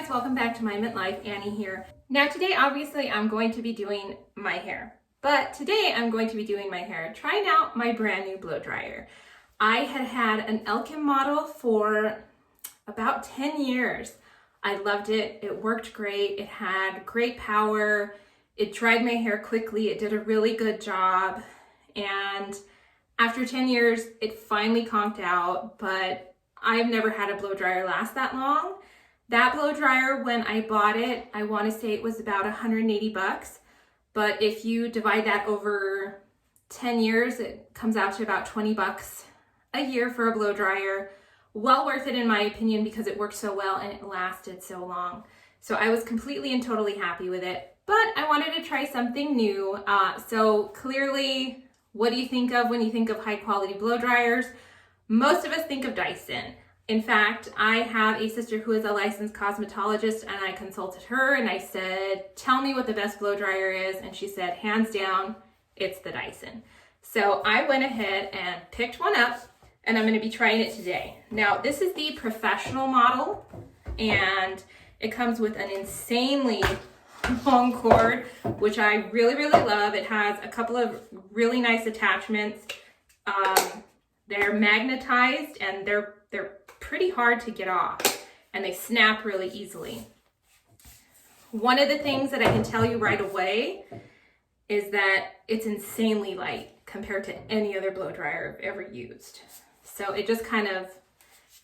guys, welcome back to My Mint Life. Annie here. Now today obviously I'm going to be doing my hair, but today I'm going to be doing my hair trying out my brand new blow dryer. I had an Elkin model for about 10 years. I loved it. It worked great. It had great power. It dried my hair quickly. It did a really good job. And after 10 years, it finally conked out, but I've never had a blow dryer last that long. That blow dryer, when I bought it, I want to say it was about 180 bucks. But if you divide that over 10 years, it comes out to about 20 bucks a year for a blow dryer. Well worth it in my opinion because it worked so well and it lasted so long. So I was completely and totally happy with it. But I wanted to try something new. So clearly, what do you think of when you think of high quality blow dryers? Most of us think of Dyson. In fact, I have a sister who is a licensed cosmetologist, and I consulted her and I said, tell me what the best blow dryer is. And she said, hands down, it's the Dyson. So I went ahead and picked one up and I'm going to be trying it today. Now, this is the professional model and it comes with an insanely long cord, which I really, really love. It has a couple of really nice attachments. They're magnetized and they're pretty hard to get off and they snap really easily. One of the things that I can tell you right away is that it's insanely light compared to any other blow dryer I've ever used. So it just kind of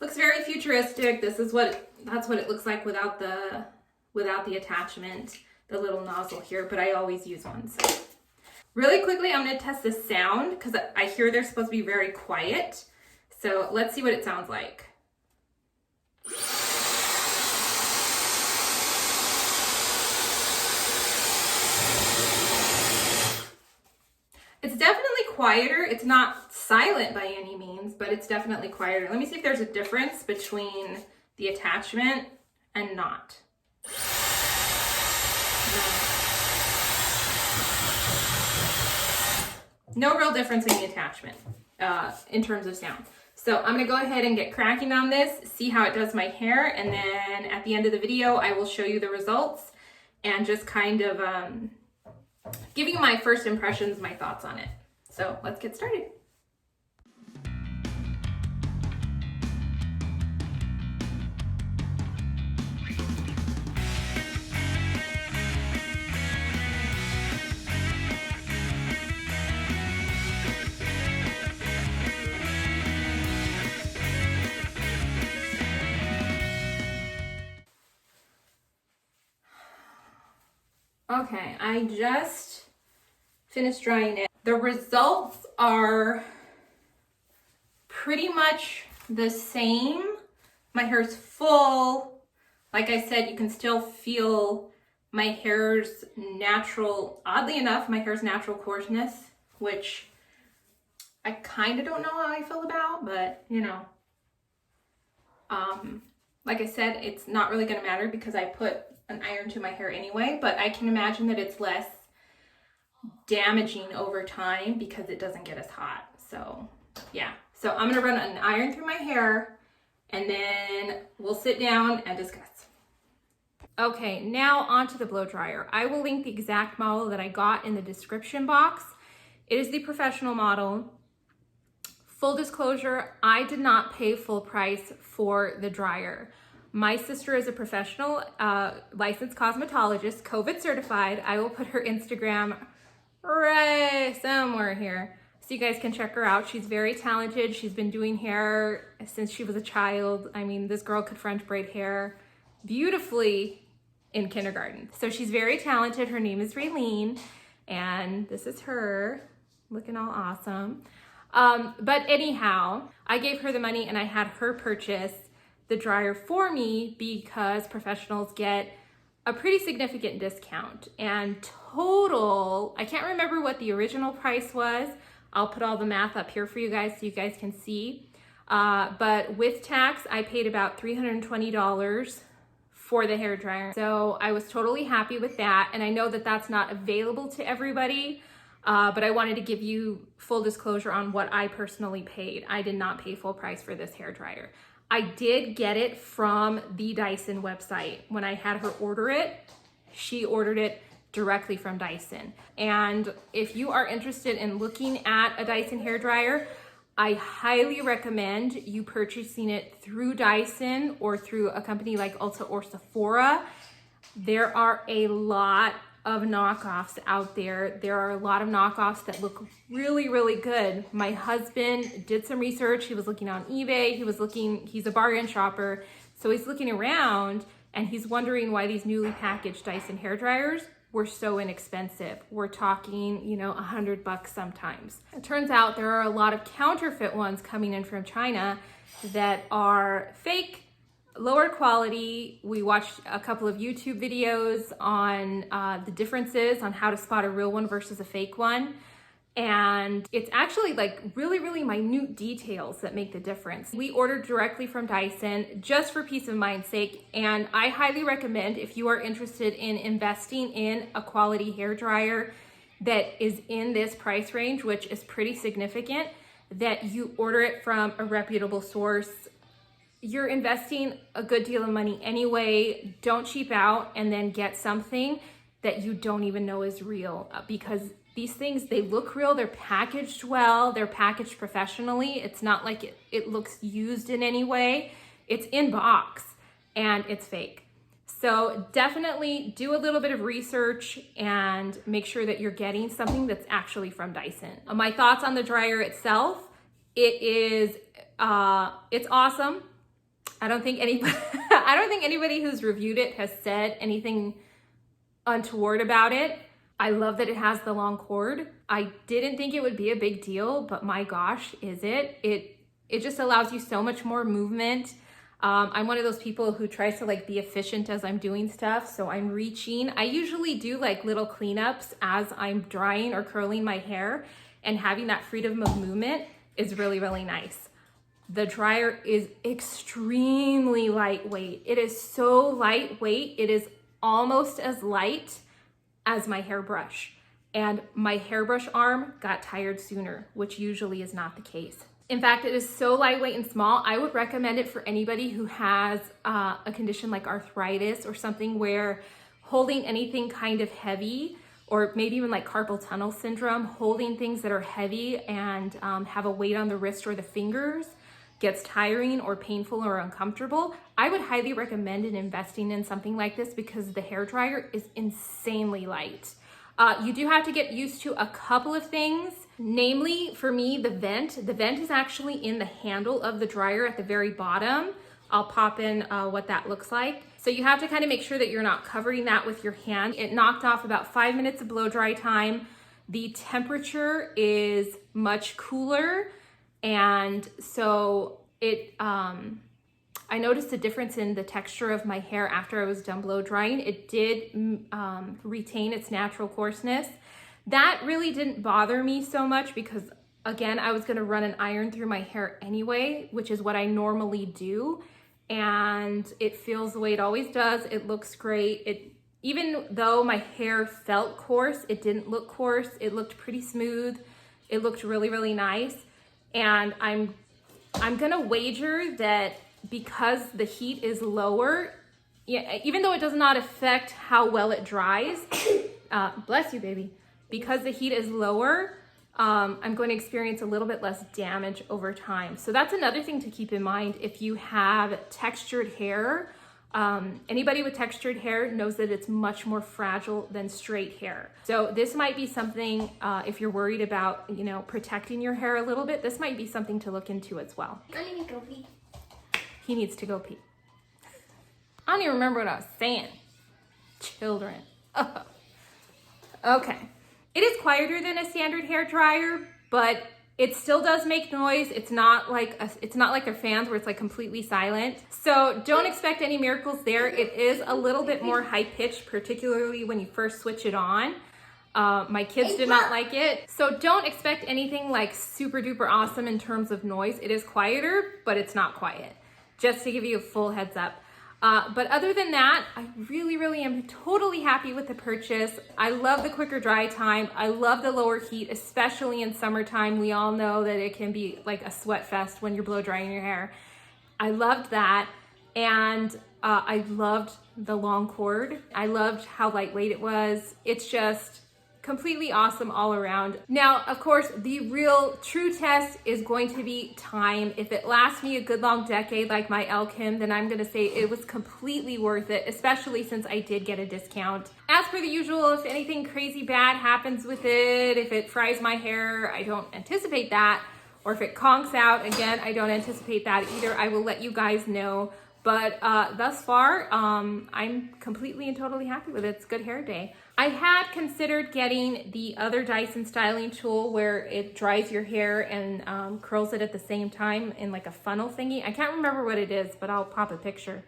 looks very futuristic. That's what it looks like without the attachment, the little nozzle here, but I always use one. So really quickly, I'm going to test the sound because I hear they're supposed to be very quiet. So let's see what it sounds like. It's definitely quieter. It's not silent by any means, but it's definitely quieter. Let me see if there's a difference between the attachment and not. No real difference in the attachment in terms of sound. So I'm gonna go ahead and get cracking on this, see how it does my hair, and then at the end of the video, I will show you the results and just kind of give you my first impressions, my thoughts on it. So let's get started. Okay, I just finished drying it. The results are pretty much the same. My hair's full. Like I said, you can still feel my hair's natural, oddly enough, my hair's natural coarseness, which I kind of don't know how I feel about, but you know. Like I said, it's not really gonna matter because I put an iron to my hair anyway, but I can imagine that it's less damaging over time because it doesn't get as hot. So yeah, so I'm gonna run an iron through my hair and then we'll sit down and discuss. Okay, now onto the blow dryer. I will link the exact model that I got in the description box. It is the professional model. Full disclosure, I did not pay full price for the dryer. My sister is a professional licensed cosmetologist, COVID certified. I will put her Instagram right somewhere here so you guys can check her out. She's very talented. She's been doing hair since she was a child. I mean, this girl could French braid hair beautifully in kindergarten. So she's very talented. Her name is Raylene, and this is her looking all awesome. But anyhow, I gave her the money and I had her purchase the dryer for me because professionals get a pretty significant discount. And total, I can't remember what the original price was. I'll put all the math up here for you guys so you guys can see. But with tax, I paid about $320 for the hairdryer. So I was totally happy with that. And I know that that's not available to everybody, but I wanted to give you full disclosure on what I personally paid. I did not pay full price for this hairdryer. I did get it from the Dyson website. When I had her order it, she ordered it directly from Dyson. And if you are interested in looking at a Dyson hairdryer, I highly recommend you purchasing it through Dyson or through a company like Ulta or Sephora. There are a lot of knockoffs out there. There are a lot of knockoffs that look really, really good. My husband did some research. He was looking on eBay. He's a bargain shopper. So he's looking around and he's wondering why these newly packaged Dyson hairdryers were so inexpensive. We're talking, $100 sometimes. It turns out there are a lot of counterfeit ones coming in from China that are fake, lower quality. We watched a couple of YouTube videos on the differences on how to spot a real one versus a fake one. And it's actually like really, really minute details that make the difference. We ordered directly from Dyson just for peace of mind's sake. And I highly recommend, if you are interested in investing in a quality hairdryer that is in this price range, which is pretty significant, that you order it from a reputable source. You're investing a good deal of money anyway. Don't cheap out and then get something that you don't even know is real, because these things, they look real, they're packaged well, they're packaged professionally. It's not like it looks used in any way. It's in box and it's fake. So definitely do a little bit of research and make sure that you're getting something that's actually from Dyson. My thoughts on the dryer itself, it's awesome. I don't think anybody who's reviewed it has said anything untoward about it. I love that it has the long cord. I didn't think it would be a big deal, but my gosh, is it? It just allows you so much more movement. I'm one of those people who tries to be efficient as I'm doing stuff. So I'm reaching. I usually do little cleanups as I'm drying or curling my hair, and having that freedom of movement is really, really nice. The dryer is extremely lightweight. It is so lightweight. It is almost as light as my hairbrush. And my hairbrush arm got tired sooner, which usually is not the case. In fact, it is so lightweight and small. I would recommend it for anybody who has a condition like arthritis or something where holding anything kind of heavy, or maybe even like carpal tunnel syndrome, holding things that are heavy and have a weight on the wrist or the fingers gets tiring or painful or uncomfortable. I would highly recommend investing in something like this because the hairdryer is insanely light. You do have to get used to a couple of things. Namely, for me, the vent. The vent is actually in the handle of the dryer at the very bottom. I'll pop in what that looks like. So you have to kind of make sure that you're not covering that with your hand. It knocked off about 5 minutes of blow dry time. The temperature is much cooler. And so I noticed a difference in the texture of my hair after I was done blow drying. It did retain its natural coarseness. That really didn't bother me so much because, again, I was gonna run an iron through my hair anyway, which is what I normally do. And it feels the way it always does. It looks great. Even though my hair felt coarse, it didn't look coarse. It looked pretty smooth. It looked really, really nice. And I'm gonna wager that because the heat is lower, even though it does not affect how well it dries, bless you, baby. Because the heat is lower, I'm going to experience a little bit less damage over time. So that's another thing to keep in mind if you have textured hair. Anybody with textured hair knows that it's much more fragile than straight hair. So this might be something, if you're worried about, protecting your hair a little bit, this might be something to look into as well. I need to go pee. He needs to go pee. I don't even remember what I was saying. Children. Oh. Okay. It is quieter than a standard hair dryer, but it still does make noise. It's not like their fans where it's completely silent. So don't expect any miracles there. It is a little bit more high pitched, particularly when you first switch it on. My kids did not like it. So don't expect anything super duper awesome in terms of noise. It is quieter, but it's not quiet. Just to give you a full heads up. But other than that, I really, really am totally happy with the purchase. I love the quicker dry time. I love the lower heat, especially in summertime. We all know that it can be like a sweat fest when you're blow drying your hair. I loved that. And I loved the long cord. I loved how lightweight it was. It's just completely awesome all around. Now, of course, the real true test is going to be time. If it lasts me a good long decade like my Elkin, then I'm gonna say it was completely worth it, especially since I did get a discount. As per the usual, if anything crazy bad happens with it, if it fries my hair, I don't anticipate that. Or if it conks out, again, I don't anticipate that either. I will let you guys know. But thus far, I'm completely and totally happy with it. It's a good hair day. I had considered getting the other Dyson styling tool where it dries your hair and curls it at the same time in like a funnel thingy. I can't remember what it is, but I'll pop a picture.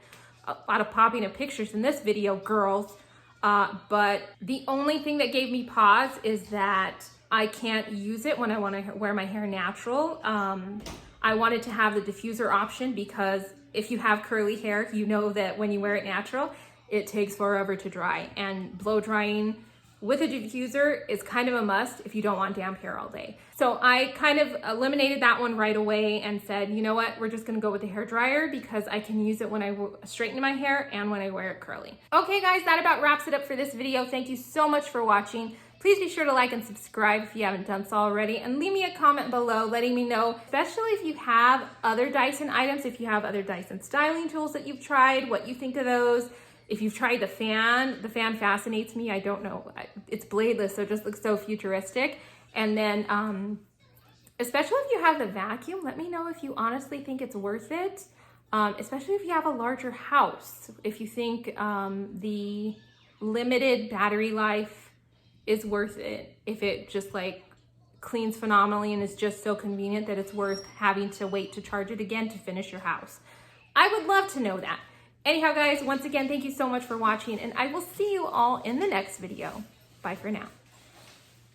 A lot of popping of pictures in this video, girls. But the only thing that gave me pause is that I can't use it when I want to wear my hair natural. I wanted to have the diffuser option because if you have curly hair, you know that when you wear it natural, it takes forever to dry. And blow drying with a diffuser is kind of a must if you don't want damp hair all day. So I kind of eliminated that one right away and said, you know what, we're just gonna go with the hair dryer because I can use it when I straighten my hair and when I wear it curly. Okay guys, that about wraps it up for this video. Thank you so much for watching. Please be sure to like and subscribe if you haven't done so already, and leave me a comment below letting me know, especially if you have other Dyson items, if you have other Dyson styling tools that you've tried, what you think of those. If you've tried the fan fascinates me. I don't know, it's bladeless, so it just looks so futuristic. And then, especially if you have the vacuum, let me know if you honestly think it's worth it, especially if you have a larger house. If you think the limited battery life is worth it, if it just like cleans phenomenally and is just so convenient that it's worth having to wait to charge it again to finish your house. I would love to know that. Anyhow guys, once again, thank you so much for watching, and I will see you all in the next video. Bye for now.